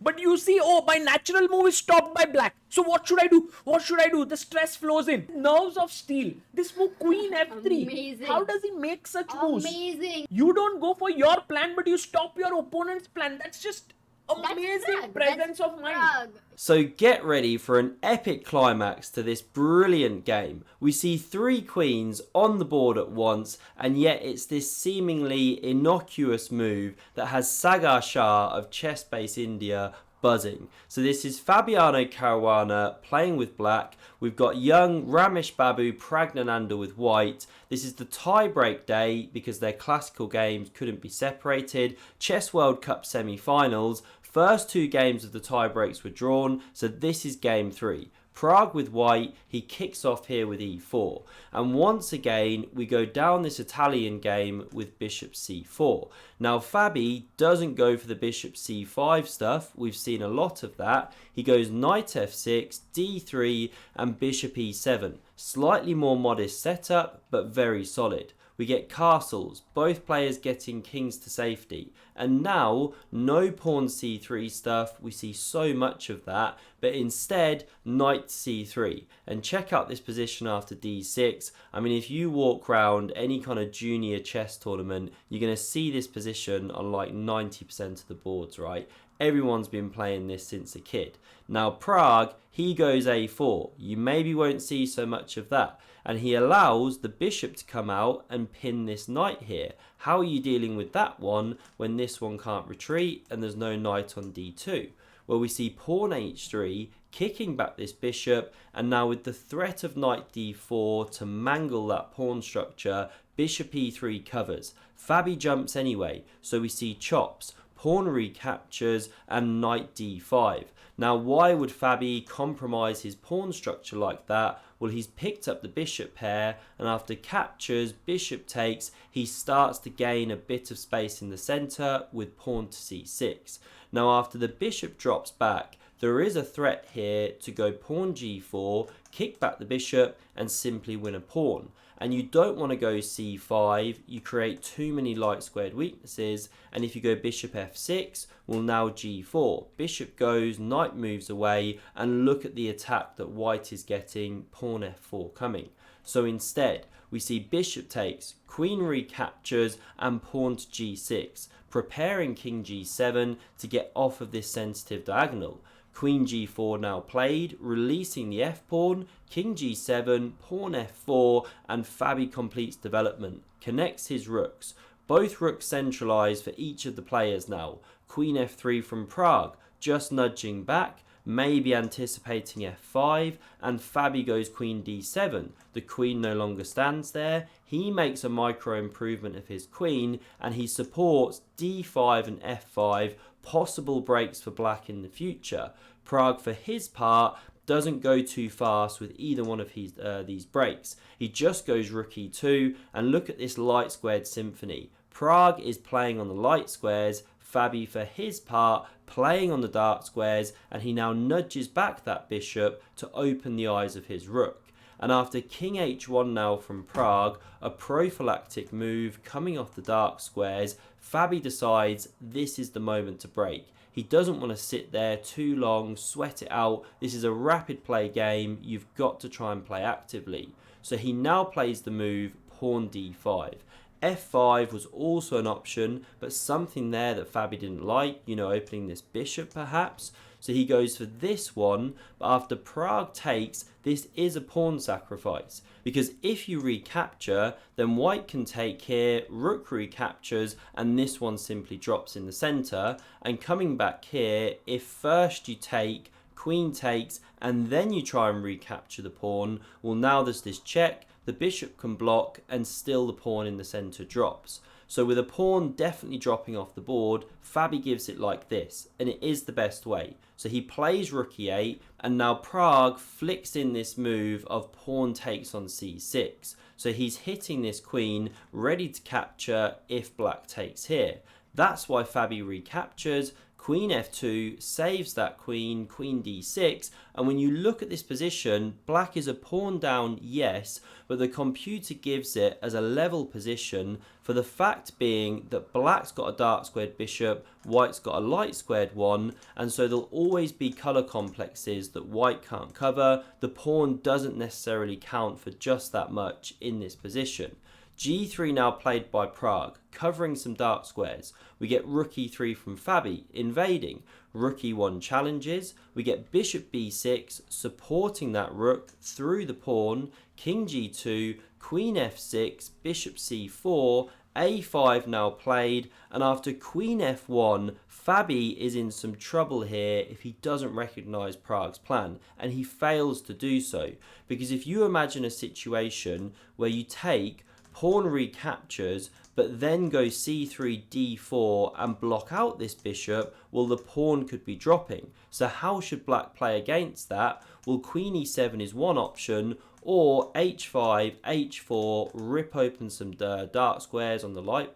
But you see, oh, my natural move is stopped by black. So what should I do? What should I do? The stress flows in. Nerves of steel. This move, queen f3. Amazing. How does he make such moves? Amazing. You don't go for your plan, but you stop your opponent's plan. That's just amazing Pragg. presence That's of mind. Pragg. So get ready for an epic climax to this brilliant game. We see 3 queens on the board at once, and yet it's this seemingly innocuous move that has Sagar Shah of Chess Base India buzzing. So this is Fabiano Caruana playing with black. We've got young Ramesh Babu Pragg with white. This is the tie-break day because their classical games couldn't be separated. Chess World Cup semi-finals. First 2 games of the tie-breaks were drawn, so this is game 3. Pragg with white, he kicks off here with e4. And once again, we go down this Italian game with bishop c4. Now, Fabi doesn't go for the bishop c5 stuff. We've seen a lot of that. He goes knight f6, d3, and bishop e7. Slightly more modest setup, but very solid. We get castles, both players getting kings to safety. And now, no pawn c3 stuff, we see so much of that, but instead, knight c3. And check out this position after d6. I mean, if you walk around any kind of junior chess tournament, you're going to see this position on like 90% of the boards, right? Everyone's been playing this since a kid. Now, Pragg, he goes a4. You maybe won't see so much of that. And he allows the bishop to come out and pin this knight here. How are you dealing with that one when this one can't retreat and there's no knight on d2? Well, we see pawn h3, kicking back this bishop, and now with the threat of knight d4 to mangle that pawn structure, bishop e3 covers. Fabi jumps anyway, so we see chops, pawn recaptures, and knight d5. Now, why would Fabi compromise his pawn structure like that? Well, he's picked up the bishop pair, and after captures, bishop takes, he starts to gain a bit of space in the centre with pawn to c6. Now, after the bishop drops back, there is a threat here to go pawn g4, kick back the bishop, and simply win a pawn. And you don't want to go c5, you create too many light squared weaknesses, and if you go bishop f6, well, now g4. Bishop goes, knight moves away, and look at the attack that white is getting, pawn f4 coming. So instead, we see bishop takes, queen recaptures, and pawn to g6, preparing king g7 to get off of this sensitive diagonal. Queen g4 now played, releasing the f-pawn, king g7, pawn f4, and Fabi completes development, connects his rooks. Both rooks centralise for each of the players now. Queen f3 from Pragg, just nudging back, maybe anticipating f5, and Fabi goes queen d7. The queen no longer stands there. He makes a micro improvement of his queen, and he supports d5 and f5, possible breaks for black in the future. Pragg, for his part, doesn't go too fast with either one of these breaks. He just goes rook e2, and look at this light squared symphony. Pragg is playing on the light squares, Fabi, for his part, playing on the dark squares, and he now nudges back that bishop to open the eyes of his rook. And after king h1 now from Pragg, a prophylactic move coming off the dark squares, Fabi decides this is the moment to break. He doesn't want to sit there too long, sweat it out. This is a rapid play game. You've got to try and play actively. So he now plays the move pawn d5. f5 was also an option, but something there that Fabi didn't like, opening this bishop perhaps. So he goes for this one, but after Pragg takes, this is a pawn sacrifice. Because if you recapture, then white can take here, rook recaptures, and this one simply drops in the centre. And coming back here, if first you take, queen takes, and then you try and recapture the pawn, well, now there's this check, the bishop can block, and still the pawn in the centre drops. So with a pawn definitely dropping off the board, Fabi gives it like this, and it is the best way. So he plays rook e8, and now Pragg flicks in this move of pawn takes on c6. So he's hitting this queen, ready to capture if black takes here. That's why Fabi recaptures, Queen f2 saves that queen, queen d6, and when you look at this position, black is a pawn down, yes, but the computer gives it as a level position for the fact being that black's got a dark squared bishop, white's got a light squared one, and so there'll always be colour complexes that white can't cover. The pawn doesn't necessarily count for just that much in this position. G3 now played by Pragg, covering some dark squares. We get rook e3 from Fabi, invading. Rook e1 challenges. We get bishop b6, supporting that rook through the pawn. King g2, queen f6, bishop c4, a5 now played, and after queen f1, Fabi is in some trouble here if he doesn't recognise Pragg's plan, and he fails to do so. Because if you imagine a situation where you take pawn recaptures, but then go c3, d4 and block out this bishop, well, the pawn could be dropping. So how should black play against that? Well, queen e7 is one option, or h5, h4, rip open some dark squares on the light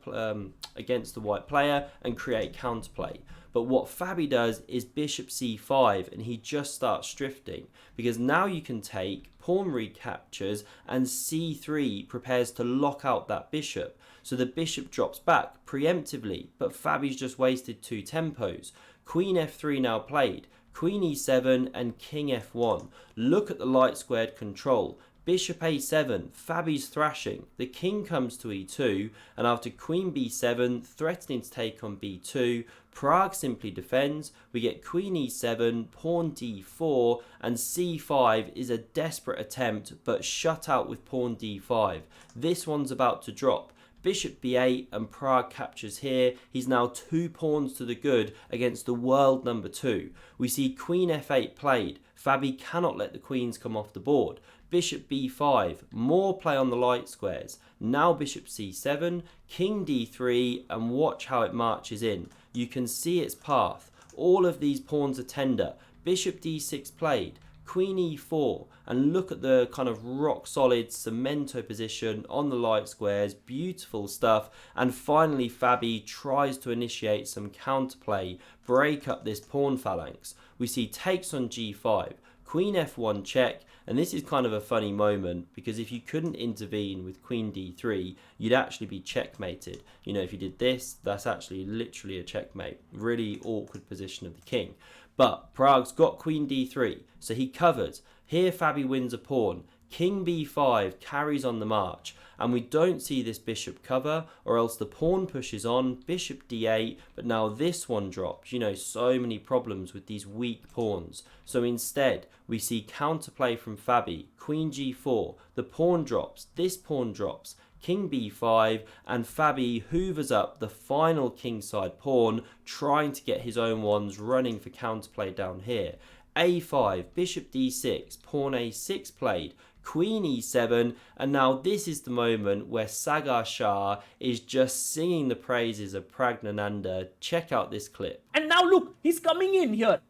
against the white player and create counterplay. But what Fabi does is bishop c5, and he just starts drifting, because now you can take pawn recaptures and c3 prepares to lock out that bishop. So the bishop drops back preemptively, but Fabi's just wasted two tempos. Queen f3 now played, queen e7 and king f1. Look at the light squared control. Bishop a7, Fabi's thrashing. The king comes to e2, and after queen b7, threatening to take on b2, Pragg simply defends. We get queen e7, pawn d4, and c5 is a desperate attempt, but shut out with pawn d5. This one's about to drop. Bishop b8 and Pragg captures here. He's now 2 pawns to the good against the world number 2. We see queen f8 played. Fabi cannot let the queens come off the board. Bishop b5, more play on the light squares. Now bishop c7, king d3, and watch how it marches in. You can see its path. All of these pawns are tender. Bishop d6 played, queen e4, and look at the kind of rock solid cemento position on the light squares. Beautiful stuff. And finally Fabi tries to initiate some counterplay, break up this pawn phalanx. We see takes on g5, queen f1 check, and this is kind of a funny moment, because if you couldn't intervene with queen d3, you'd actually be checkmated. You know, if you did this, that's actually literally a checkmate. Really awkward position of the king. But Pragg's got queen d3, so he covers. Here Fabi wins a pawn. King b5 carries on the march, and we don't see this bishop cover, or else the pawn pushes on, bishop d8, but now this one drops. You know, so many problems with these weak pawns. So instead, we see counterplay from Fabi, queen g4, the pawn drops, this pawn drops, king b5, and Fabi hoovers up the final kingside pawn, trying to get his own ones running for counterplay down here. a5, bishop d6, pawn a6 played, queen e7, and now this is the moment where Sagar Shah is just singing the praises of Praggnanandhaa. Check out this clip. And now look, he's coming in here.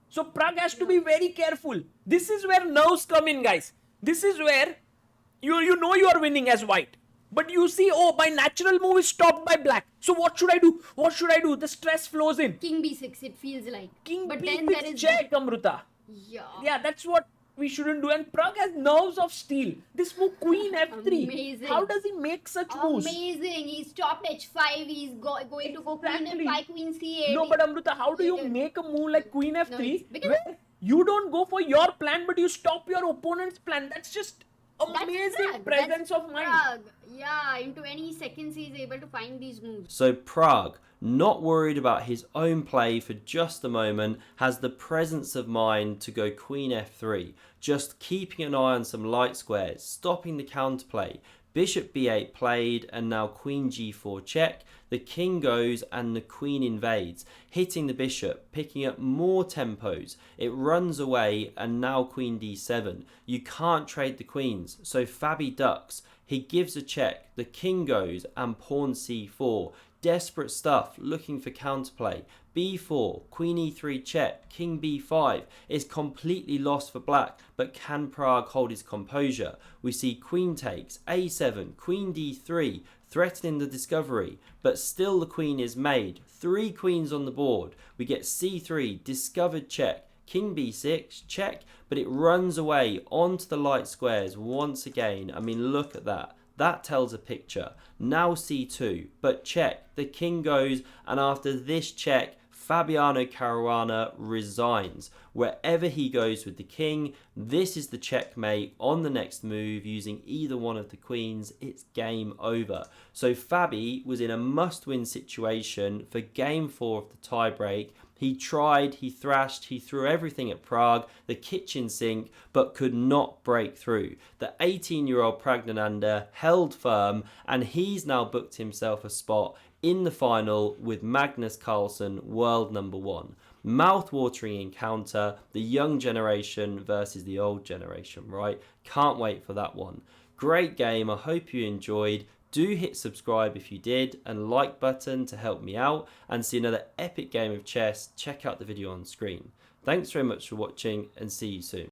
So Pragg has to be very careful. This is where nerves come in, guys. This is where you know you are winning as white. But you see, oh, my natural move is stopped by black. So what should I do? What should I do? The stress flows in. King b6, it feels like. King but b6 then there is check, Amruta. Yeah. Yeah, that's what we shouldn't do. And Pragg has nerves of steel. This move, queen f3. Amazing. How does he make such moves? Amazing. He stopped h5. He's going to go queen Exactly. f5, queen c8. No, but Amruta, how do you make a move like queen f3 it's because- where you don't go for your plan, but you stop your opponent's plan? That's just That's amazing Pragg. presence That's of mind. Pragg. Yeah, in 20 seconds he's able to find these moves. So Pragg, not worried about his own play for just a moment, has the presence of mind to go queen f3, just keeping an eye on some light squares, stopping the counterplay. Bishop b8 played, and now queen g4 check. The king goes and the queen invades, hitting the bishop, picking up more tempos. It runs away, and now queen d7. You can't trade the queens, so Fabi ducks. He gives a check, the king goes, and pawn c4. desperate stuff, looking for counterplay. b4, queen e3 check, king b5 is completely lost for black, but can Pragg hold his composure? We see queen takes, a7, queen d3, threatening the discovery, but still the queen is made. 3 queens on the board. We get c3, discovered check, king b6, check, but it runs away onto the light squares once again. I mean, look at that. That tells a picture. Now c2, but check. The king goes, and after this check, Fabiano Caruana resigns. Wherever he goes with the king, this is the checkmate on the next move using either one of the queens. It's game over. So Fabi was in a must-win situation for game 4 of the tiebreak. He tried, he thrashed, he threw everything at Pragg, the kitchen sink, but could not break through. The 18-year-old Pragg held firm, and he's now booked himself a spot in the final with Magnus Carlsen, world number 1. Mouth-watering encounter, the young generation versus the old generation, right? Can't wait for that one. Great game, I hope you enjoyed. Do hit subscribe if you did, and like button to help me out, and see another epic game of chess. Check out the video on screen. Thanks very much for watching, and see you soon.